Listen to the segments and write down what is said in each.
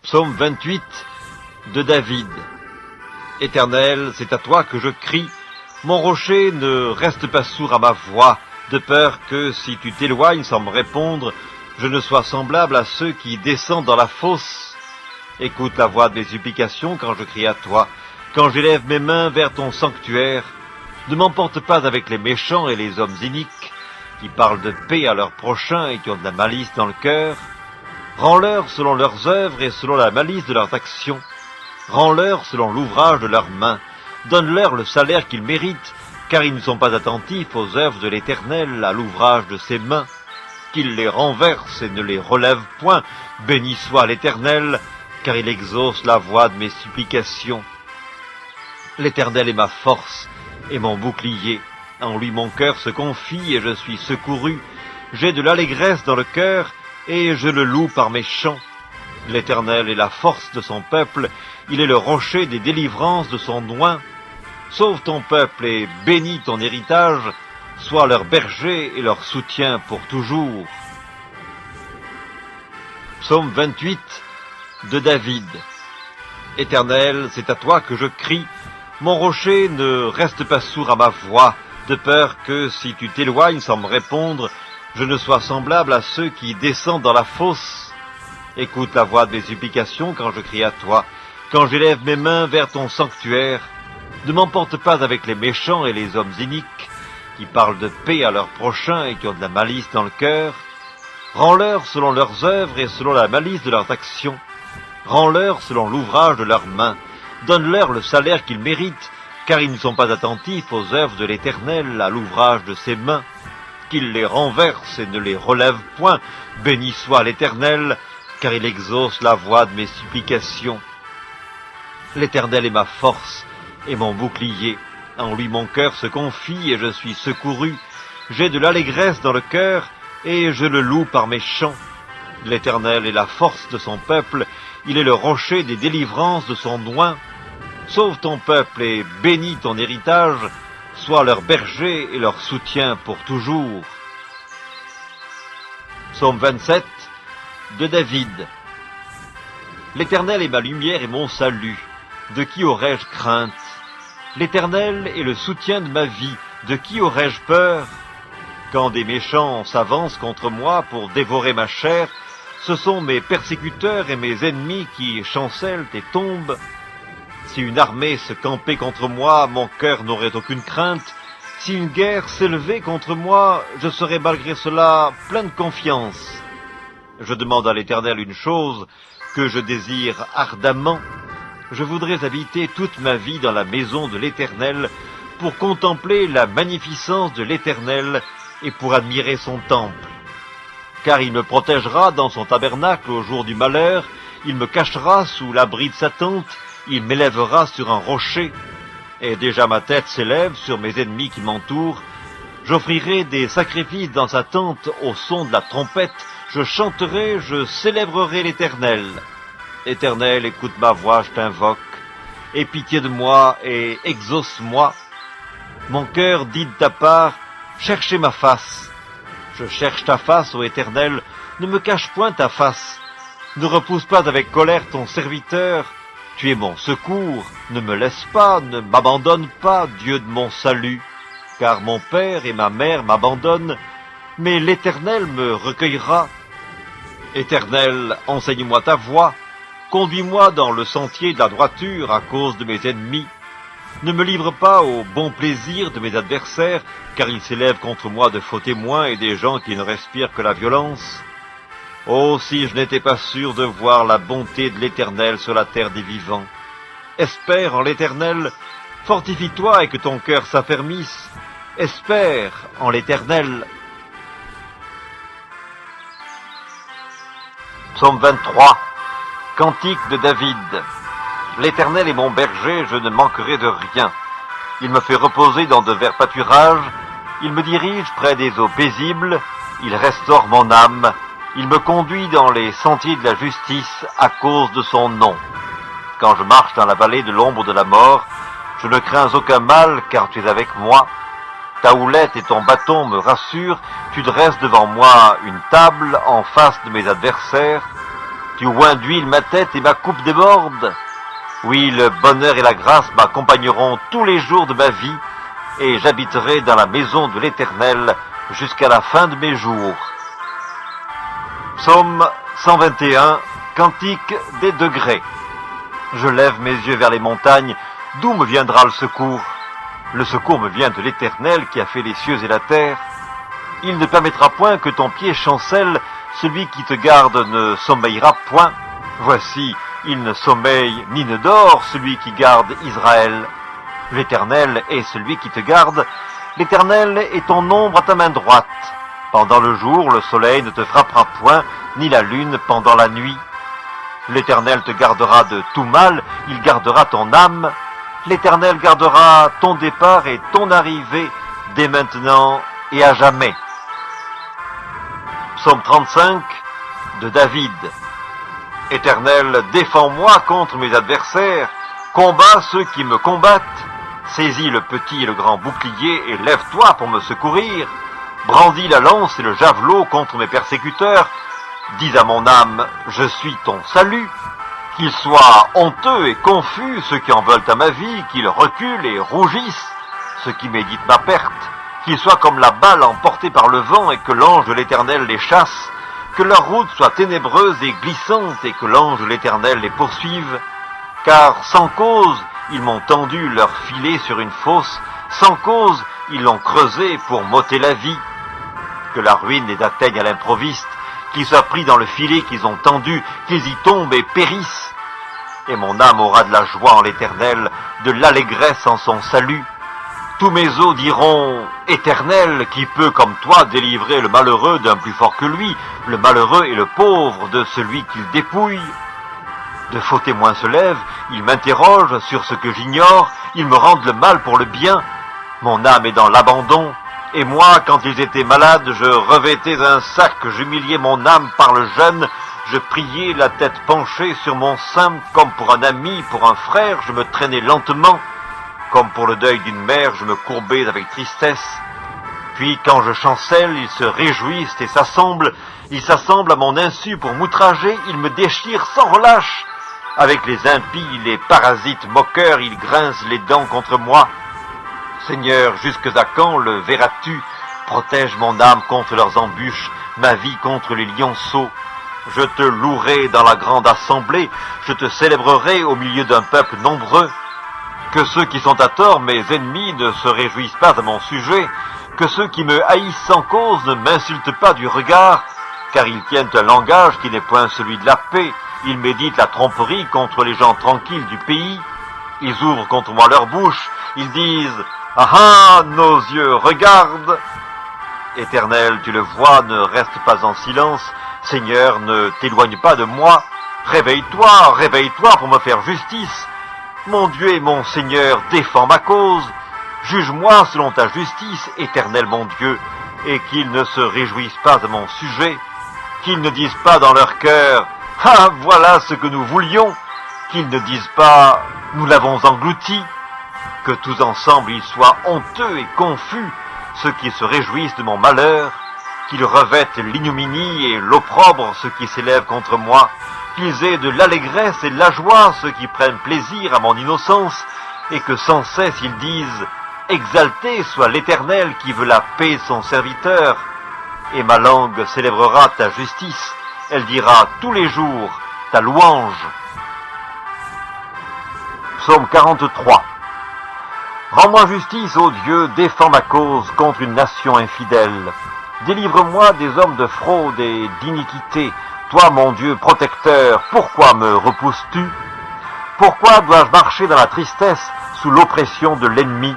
Psaume 28 de David. Éternel, c'est à toi que je crie. Mon rocher ne reste pas sourd à ma voix, de peur que, si tu t'éloignes sans me répondre, je ne sois semblable à ceux qui descendent dans la fosse. Écoute la voix de mes supplications quand je crie à toi, quand j'élève mes mains vers ton sanctuaire. Ne m'emporte pas avec les méchants et les hommes iniques, qui parlent de paix à leurs prochains et qui ont de la malice dans le cœur. Rends-leur selon leurs œuvres et selon la malice de leurs actions. Rends-leur selon l'ouvrage de leurs mains. Donne-leur le salaire qu'ils méritent, car ils ne sont pas attentifs aux œuvres de l'Éternel, à l'ouvrage de ses mains. Qu'il les renverse et ne les relève point. Béni soit l'Éternel, car il exauce la voix de mes supplications. L'Éternel est ma force et mon bouclier. En lui mon cœur se confie et je suis secouru. J'ai de l'allégresse dans le cœur et je le loue par mes chants. L'Éternel est la force de son peuple, il est le rocher des délivrances de son oint. Sauve ton peuple et bénis ton héritage, sois leur berger et leur soutien pour toujours. Psaume 28 de David. Éternel, c'est à toi que je crie. Mon rocher ne reste pas sourd à ma voix, de peur que, si tu t'éloignes sans me répondre, je ne sois semblable à ceux qui descendent dans la fosse. Écoute la voix de mes supplications quand je crie à toi, quand j'élève mes mains vers ton sanctuaire. Ne m'emporte pas avec les méchants et les hommes iniques, qui parlent de paix à leurs prochains et qui ont de la malice dans le cœur. Rends-leur selon leurs œuvres et selon la malice de leurs actions. Rends-leur selon l'ouvrage de leurs mains. Donne-leur le salaire qu'ils méritent, car ils ne sont pas attentifs aux œuvres de l'Éternel, à l'ouvrage de ses mains. Qu'il les renverse et ne les relève point. Béni soit l'Éternel, car il exauce la voix de mes supplications. L'Éternel est ma force et mon bouclier. En lui mon cœur se confie et je suis secouru. J'ai de l'allégresse dans le cœur et je le loue par mes chants. L'Éternel est la force de son peuple, il est le rocher des délivrances de son oint. Sauve ton peuple et bénis ton héritage, sois leur berger et leur soutien pour toujours. Psaume 27 de David. L'Éternel est ma lumière et mon salut. De qui aurais-je crainte? L'Éternel est le soutien de ma vie. De qui aurais-je peur? Quand des méchants s'avancent contre moi pour dévorer ma chair, ce sont mes persécuteurs et mes ennemis qui chancellent et tombent. Si une armée se campait contre moi, mon cœur n'aurait aucune crainte. Si une guerre s'élevait contre moi, je serais malgré cela plein de confiance. Je demande à l'Éternel une chose que je désire ardemment. Je voudrais habiter toute ma vie dans la maison de l'Éternel pour contempler la magnificence de l'Éternel et pour admirer son temple. Car il me protégera dans son tabernacle au jour du malheur, il me cachera sous l'abri de sa tente, il m'élèvera sur un rocher, et déjà ma tête s'élève sur mes ennemis qui m'entourent. J'offrirai des sacrifices dans sa tente au son de la trompette, je chanterai, je célébrerai l'Éternel. Éternel, écoute ma voix, je t'invoque. Aie pitié de moi et exauce-moi. Mon cœur dit de ta part, cherchez ma face. Je cherche ta face, ô Éternel, ne me cache point ta face. Ne repousse pas avec colère ton serviteur. Tu es mon secours, ne me laisse pas, ne m'abandonne pas, Dieu de mon salut. Car mon père et ma mère m'abandonnent, mais l'Éternel me recueillera. Éternel, enseigne-moi ta voie. Conduis-moi dans le sentier de la droiture à cause de mes ennemis. Ne me livre pas au bon plaisir de mes adversaires, car ils s'élèvent contre moi de faux témoins et des gens qui ne respirent que la violence. Oh, si je n'étais pas sûr de voir la bonté de l'Éternel sur la terre des vivants. Espère en l'Éternel, fortifie-toi et que ton cœur s'affermisse. Espère en l'Éternel. Psaume 23. Cantique de David. L'Éternel est mon berger, je ne manquerai de rien. Il me fait reposer dans de verts pâturages, il me dirige près des eaux paisibles, il restaure mon âme, il me conduit dans les sentiers de la justice à cause de son nom. Quand je marche dans la vallée de l'ombre de la mort, je ne crains aucun mal car tu es avec moi. Ta houlette et ton bâton me rassurent, tu dresses devant moi une table en face de mes adversaires. Tu oins d'huile ma tête et ma coupe déborde. Oui, le bonheur et la grâce m'accompagneront tous les jours de ma vie, et j'habiterai dans la maison de l'Éternel jusqu'à la fin de mes jours. Psaume 121, Cantique des degrés. Je lève mes yeux vers les montagnes, d'où me viendra le secours? Le secours me vient de l'Éternel qui a fait les cieux et la terre. Il ne permettra point que ton pied chancelle, celui qui te garde ne sommeillera point. Voici, il ne sommeille ni ne dort, celui qui garde Israël. L'Éternel est celui qui te garde, l'Éternel est ton ombre à ta main droite. Pendant le jour, le soleil ne te frappera point, ni la lune pendant la nuit. L'Éternel te gardera de tout mal, il gardera ton âme. L'Éternel gardera ton départ et ton arrivée, dès maintenant et à jamais. Psaume 35 de David. Éternel, défends-moi contre mes adversaires, combats ceux qui me combattent. Saisis le petit et le grand bouclier et lève-toi pour me secourir. Brandis la lance et le javelot contre mes persécuteurs. Dis à mon âme, je suis ton salut. Qu'ils soient honteux et confus ceux qui en veulent à ma vie, qu'ils reculent et rougissent ceux qui méditent ma perte. Qu'ils soient comme la balle emportée par le vent et que l'ange de l'Éternel les chasse. Que leur route soit ténébreuse et glissante et que l'ange de l'Éternel les poursuive. Car sans cause, ils m'ont tendu leur filet sur une fosse. Sans cause, ils l'ont creusé pour m'ôter la vie. Que la ruine les atteigne à l'improviste, qu'ils soient pris dans le filet qu'ils ont tendu, qu'ils y tombent et périssent. Et mon âme aura de la joie en l'Éternel, de l'allégresse en son salut. Tous mes os diront, Éternel, qui peut comme toi délivrer le malheureux d'un plus fort que lui, le malheureux et le pauvre de celui qu'il dépouille. De faux témoins se lèvent, ils m'interrogent sur ce que j'ignore, ils me rendent le mal pour le bien. Mon âme est dans l'abandon, et moi, quand ils étaient malades, je revêtais un sac, j'humiliais mon âme par le jeûne, je priais la tête penchée sur mon sein, comme pour un ami, pour un frère, je me traînais lentement. Comme pour le deuil d'une mère, je me courbais avec tristesse. Puis quand je chancelle, ils se réjouissent et s'assemblent. Ils s'assemblent à mon insu pour m'outrager, ils me déchirent sans relâche. Avec les impies, les parasites moqueurs, ils grincent les dents contre moi. Seigneur, jusque à quand le verras-tu? Protège mon âme contre leurs embûches, ma vie contre les lionceaux. Je te louerai dans la grande assemblée, je te célébrerai au milieu d'un peuple nombreux. Que ceux qui sont à tort, mes ennemis, ne se réjouissent pas à mon sujet, que ceux qui me haïssent sans cause ne m'insultent pas du regard, car ils tiennent un langage qui n'est point celui de la paix, ils méditent la tromperie contre les gens tranquilles du pays, ils ouvrent contre moi leur bouche, ils disent « Ah ah, nos yeux regardent !» Éternel, tu le vois, ne reste pas en silence, Seigneur, ne t'éloigne pas de moi, réveille-toi, réveille-toi pour me faire justice. Mon Dieu et mon Seigneur, défends ma cause. Juge-moi selon ta justice, Éternel mon Dieu, et qu'ils ne se réjouissent pas de mon sujet, qu'ils ne disent pas dans leur cœur, « Ah, voilà ce que nous voulions !» qu'ils ne disent pas, « Nous l'avons englouti !» Que tous ensemble ils soient honteux et confus, ceux qui se réjouissent de mon malheur, qu'ils revêtent l'ignominie et l'opprobre ceux qui s'élèvent contre moi, qu'ils aient de l'allégresse et de la joie ceux qui prennent plaisir à mon innocence, et que sans cesse ils disent « Exalté soit l'Éternel qui veut la paix de son serviteur !» Et ma langue célébrera ta justice, elle dira tous les jours ta louange. Psaume 43. Rends-moi justice, ô Dieu, défends ma cause contre une nation infidèle. Délivre-moi des hommes de fraude et d'iniquité. Toi, mon Dieu protecteur, pourquoi me repousses-tu? Pourquoi dois-je marcher dans la tristesse, sous l'oppression de l'ennemi?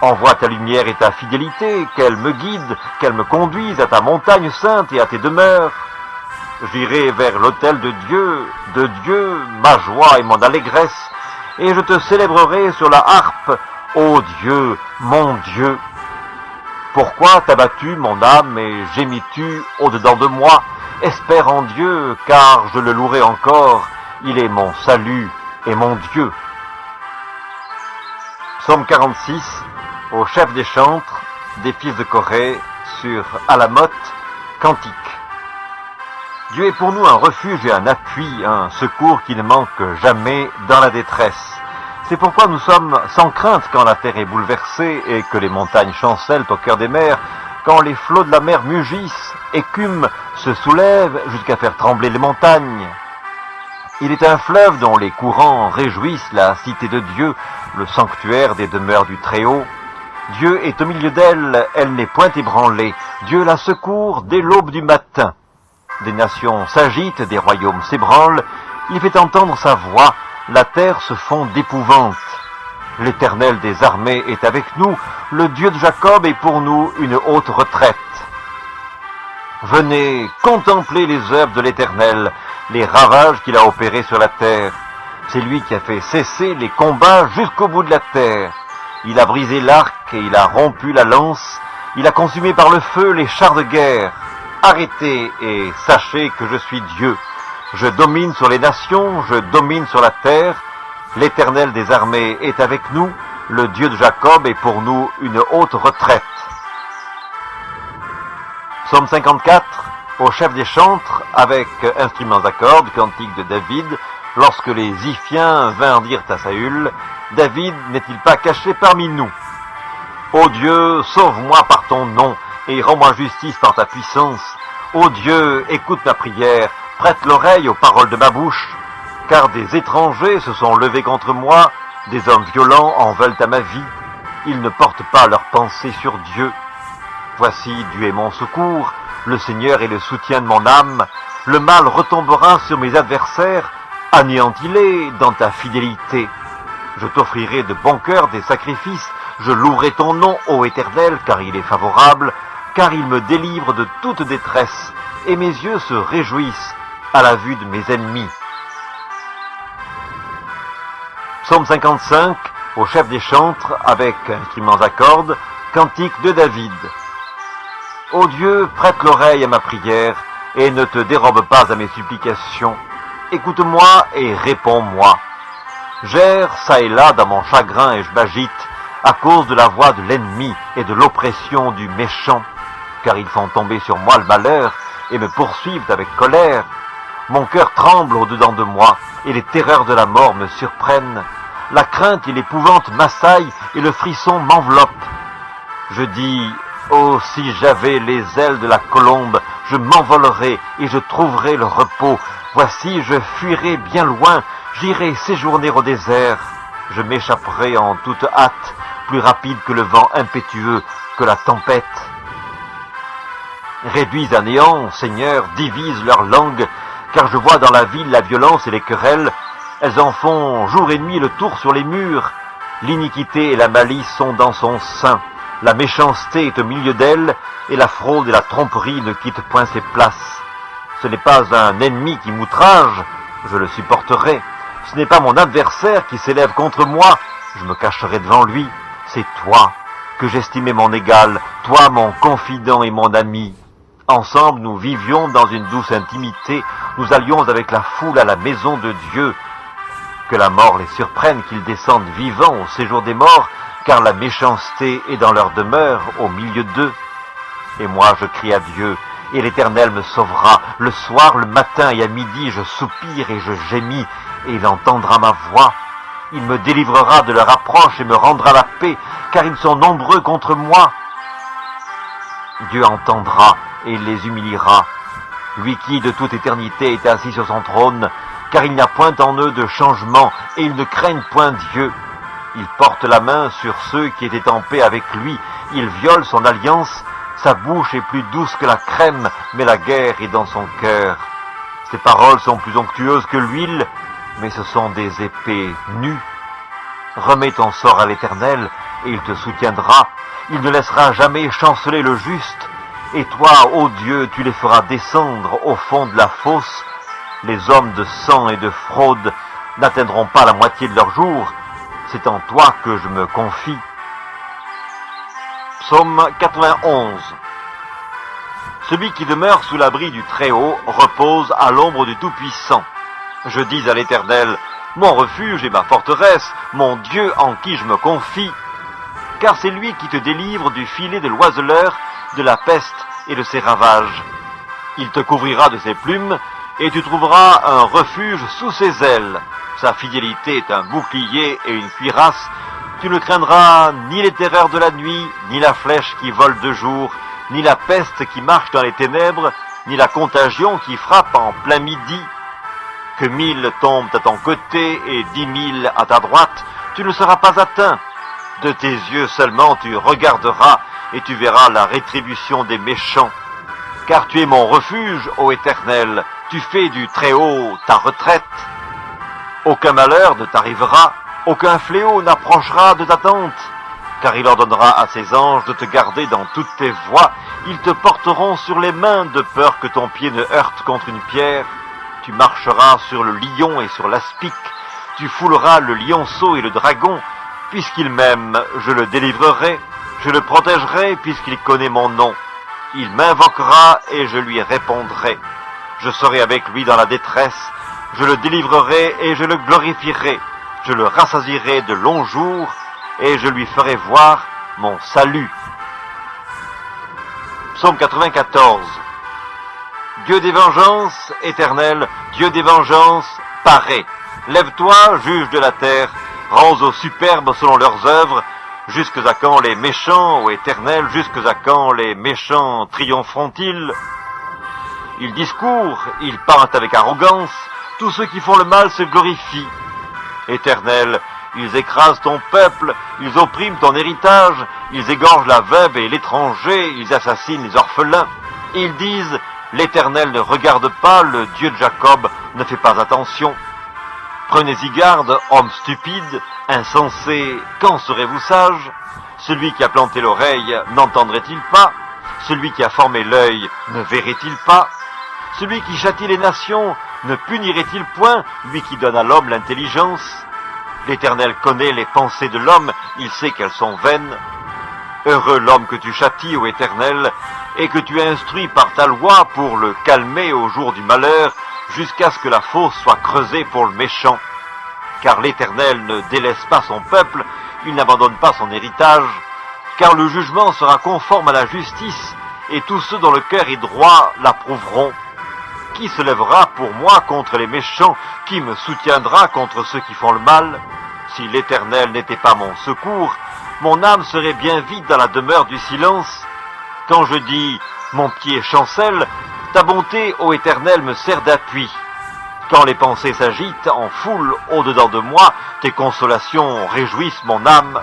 Envoie ta lumière et ta fidélité, qu'elle me guide, qu'elle me conduise à ta montagne sainte et à tes demeures. J'irai vers l'autel de Dieu, ma joie et mon allégresse, et je te célébrerai sur la harpe, ô Dieu, mon Dieu. Pourquoi t'as battu mon âme et gémis-tu au-dedans de moi? Espère en Dieu, car je le louerai encore, il est mon salut et mon Dieu. Psaume 46, au chef des chantres, des fils de Corée, sur Alamoth, cantique. Dieu est pour nous un refuge et un appui, un secours qui ne manque jamais dans la détresse. C'est pourquoi nous sommes sans crainte quand la terre est bouleversée et que les montagnes chancellent au cœur des mers, quand les flots de la mer mugissent, écument, se soulèvent jusqu'à faire trembler les montagnes. Il est un fleuve dont les courants réjouissent la cité de Dieu, le sanctuaire des demeures du Très-Haut. Dieu est au milieu d'elle, elle n'est point ébranlée. Dieu la secourt dès l'aube du matin. Des nations s'agitent, des royaumes s'ébranlent. Il fait entendre sa voix, la terre se fond d'épouvante. L'Éternel des armées est avec nous, le Dieu de Jacob est pour nous une haute retraite. Venez contempler les œuvres de l'Éternel, les ravages qu'il a opérés sur la terre. C'est lui qui a fait cesser les combats jusqu'au bout de la terre. Il a brisé l'arc et il a rompu la lance. Il a consumé par le feu les chars de guerre. Arrêtez et sachez que je suis Dieu. Je domine sur les nations, je domine sur la terre. L'Éternel des armées est avec nous. Le Dieu de Jacob est pour nous une haute retraite. Psaume 54, au chef des chantres, avec instruments à cordes, cantique de David, lorsque les Ziphiens vinrent dire à Saül, « David n'est-il pas caché parmi nous? Ô Dieu, sauve-moi par ton nom, et rends-moi justice par ta puissance. Ô Dieu, écoute ma prière, prête l'oreille aux paroles de ma bouche, car des étrangers se sont levés contre moi, des hommes violents en veulent à ma vie. Ils ne portent pas leur pensée sur Dieu. Voici, Dieu est mon secours, le Seigneur est le soutien de mon âme. Le mal retombera sur mes adversaires, anéantis-les dans ta fidélité. Je t'offrirai de bon cœur des sacrifices, je louerai ton nom, ô Éternel, car il est favorable, car il me délivre de toute détresse, et mes yeux se réjouissent à la vue de mes ennemis. Psaume 55, au chef des chantres, avec instruments à cordes, cantique de David. Ô Dieu, prête l'oreille à ma prière, et ne te dérobe pas à mes supplications. Écoute-moi et réponds-moi. J'erre çà et là dans mon chagrin et je m'agite, à cause de la voix de l'ennemi et de l'oppression du méchant, car ils font tomber sur moi le malheur et me poursuivent avec colère. Mon cœur tremble au-dedans de moi, et les terreurs de la mort me surprennent. La crainte et l'épouvante m'assaillent, et le frisson m'enveloppe. Je dis, oh, si j'avais les ailes de la colombe, je m'envolerais et je trouverais le repos. Voici, je fuirai bien loin, j'irai séjourner au désert. Je m'échapperai en toute hâte, plus rapide que le vent impétueux, que la tempête. Réduis à néant, Seigneur, divise leur langue, car je vois dans la ville la violence et les querelles. Elles en font jour et nuit le tour sur les murs. L'iniquité et la malice sont dans son sein. La méchanceté est au milieu d'elle, et la fraude et la tromperie ne quittent point ses places. Ce n'est pas un ennemi qui m'outrage, je le supporterai. Ce n'est pas mon adversaire qui s'élève contre moi, je me cacherai devant lui. C'est toi que j'estimais mon égal, toi mon confident et mon ami. Ensemble nous vivions dans une douce intimité, nous allions avec la foule à la maison de Dieu. Que la mort les surprenne, qu'ils descendent vivants au séjour des morts, car la méchanceté est dans leur demeure, au milieu d'eux. Et moi je crie à Dieu, et l'Éternel me sauvera. Le soir, le matin et à midi, je soupire et je gémis, et il entendra ma voix. Il me délivrera de leur approche et me rendra la paix, car ils sont nombreux contre moi. Dieu entendra et il les humiliera. Lui qui, de toute éternité, est assis sur son trône, car il n'y a point en eux de changement, et ils ne craignent point Dieu. Il porte la main sur ceux qui étaient en paix avec lui. Il viole son alliance. Sa bouche est plus douce que la crème, mais la guerre est dans son cœur. Ses paroles sont plus onctueuses que l'huile, mais ce sont des épées nues. Remets ton sort à l'Éternel, et il te soutiendra. Il ne laissera jamais chanceler le juste. Et toi, ô Dieu, tu les feras descendre au fond de la fosse. Les hommes de sang et de fraude n'atteindront pas la moitié de leur jour. C'est en toi que je me confie. Psaume 91. Celui qui demeure sous l'abri du Très-Haut repose à l'ombre du Tout-Puissant. Je dis à l'Éternel, mon refuge et ma forteresse, mon Dieu en qui je me confie. Car c'est lui qui te délivre du filet de l'oiseleur, de la peste et de ses ravages. Il te couvrira de ses plumes, et tu trouveras un refuge sous ses ailes. Sa fidélité est un bouclier et une cuirasse. Tu ne craindras ni les terreurs de la nuit, ni la flèche qui vole de jour, ni la peste qui marche dans les ténèbres, ni la contagion qui frappe en plein midi. Que 1000 tombent à ton côté et 10 000 à ta droite, tu ne seras pas atteint. De tes yeux seulement tu regarderas et tu verras la rétribution des méchants. Car tu es mon refuge, ô Éternel, tu fais du Très-Haut ta retraite. Aucun malheur ne t'arrivera, aucun fléau n'approchera de ta tente. Car il ordonnera à ses anges de te garder dans toutes tes voies. Ils te porteront sur les mains de peur que ton pied ne heurte contre une pierre. Tu marcheras sur le lion et sur l'aspic. Tu fouleras le lionceau et le dragon. Puisqu'il m'aime, je le délivrerai. Je le protégerai puisqu'il connaît mon nom. Il m'invoquera et je lui répondrai. Je serai avec lui dans la détresse. Je le délivrerai et je le glorifierai. Je le rassasierai de longs jours et je lui ferai voir mon salut. Psaume 94. Dieu des vengeances, Éternel, Dieu des vengeances, parais. Lève-toi, juge de la terre, rends aux superbes selon leurs œuvres. Jusque à quand les méchants, ô Éternel, jusque à quand les méchants triompheront-ils? Ils discourent, ils parlent avec arrogance, tous ceux qui font le mal se glorifient. Éternel, ils écrasent ton peuple, ils oppriment ton héritage, ils égorgent la veuve et l'étranger, ils assassinent les orphelins. Ils disent, l'Éternel ne regarde pas, le Dieu de Jacob ne fait pas attention. Prenez-y garde, hommes stupides, insensés, quand serez-vous sages? Celui qui a planté l'oreille n'entendrait-il pas? Celui qui a formé l'œil ne verrait-il pas? Celui qui châtie les nations ne punirait-il point, lui qui donne à l'homme l'intelligence? L'Éternel connaît les pensées de l'homme, il sait qu'elles sont vaines. Heureux l'homme que tu châties, ô Éternel, et que tu instruis par ta loi pour le calmer au jour du malheur, jusqu'à ce que la fosse soit creusée pour le méchant. Car l'Éternel ne délaisse pas son peuple, il n'abandonne pas son héritage, car le jugement sera conforme à la justice, et tous ceux dont le cœur est droit l'approuveront. Qui se lèvera pour moi contre les méchants? Qui me soutiendra contre ceux qui font le mal? Si l'Éternel n'était pas mon secours, mon âme serait bien vide dans la demeure du silence. Quand je dis « mon pied chancelle », ta bonté, ô Éternel, me sert d'appui. Quand les pensées s'agitent en foule au-dedans de moi, tes consolations réjouissent mon âme.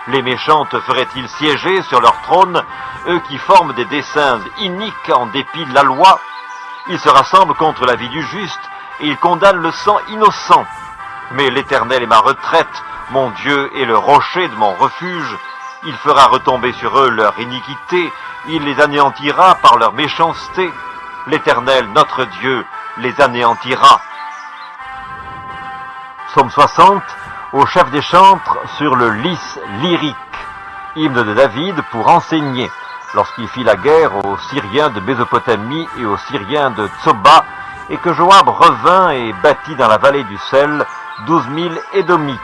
Les méchants te feraient-ils siéger sur leur trône, eux qui forment des desseins iniques en dépit de la loi? Ils se rassemblent contre la vie du juste, et ils condamnent le sang innocent. Mais l'Éternel est ma retraite, mon Dieu est le rocher de mon refuge. Il fera retomber sur eux leur iniquité, il les anéantira par leur méchanceté. L'Éternel, notre Dieu, les anéantira. Psaume 60, au chef des chantres sur le lys lyrique. Hymne de David pour enseigner, lorsqu'il fit la guerre aux Syriens de Mésopotamie et aux Syriens de Tsoba, et que Joab revint et bâtit dans la vallée du sel 12 000 Édomites.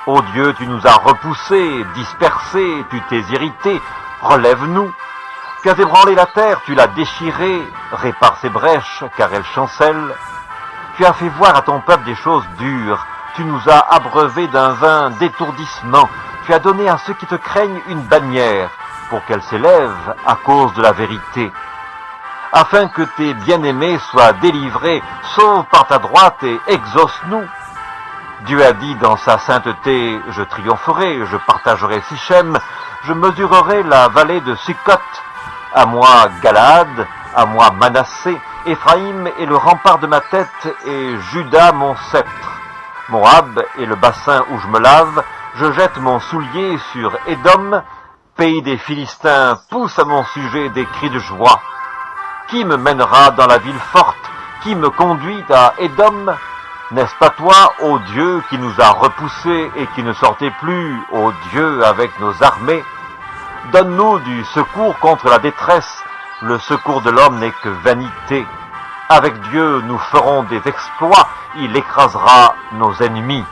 Ô Dieu, tu nous as repoussés, dispersés, tu t'es irrité, relève-nous. Tu as ébranlé la terre, tu l'as déchirée, répare ses brèches, car elle chancelle. Tu as fait voir à ton peuple des choses dures, tu nous as abreuvés d'un vin d'étourdissement, tu as donné à ceux qui te craignent une bannière, pour qu'elle s'élève à cause de la vérité. Afin que tes bien-aimés soient délivrés, sauve par ta droite et exauce-nous. Dieu a dit dans sa sainteté, je triompherai, je partagerai Sichem, je mesurerai la vallée de Sukkot. À moi Galaad, à moi Manassé, Éphraïm est le rempart de ma tête et Juda mon sceptre. Moab est le bassin où je me lave, je jette mon soulier sur Édom, pays des Philistins pousse à mon sujet des cris de joie. Qui me mènera dans la ville forte? Qui me conduit à Édom? N'est-ce pas toi, ô Dieu, qui nous a repoussés et qui ne sortait plus, ô Dieu, avec nos armées? Donne-nous du secours contre la détresse. Le secours de l'homme n'est que vanité. Avec Dieu, nous ferons des exploits. Il écrasera nos ennemis.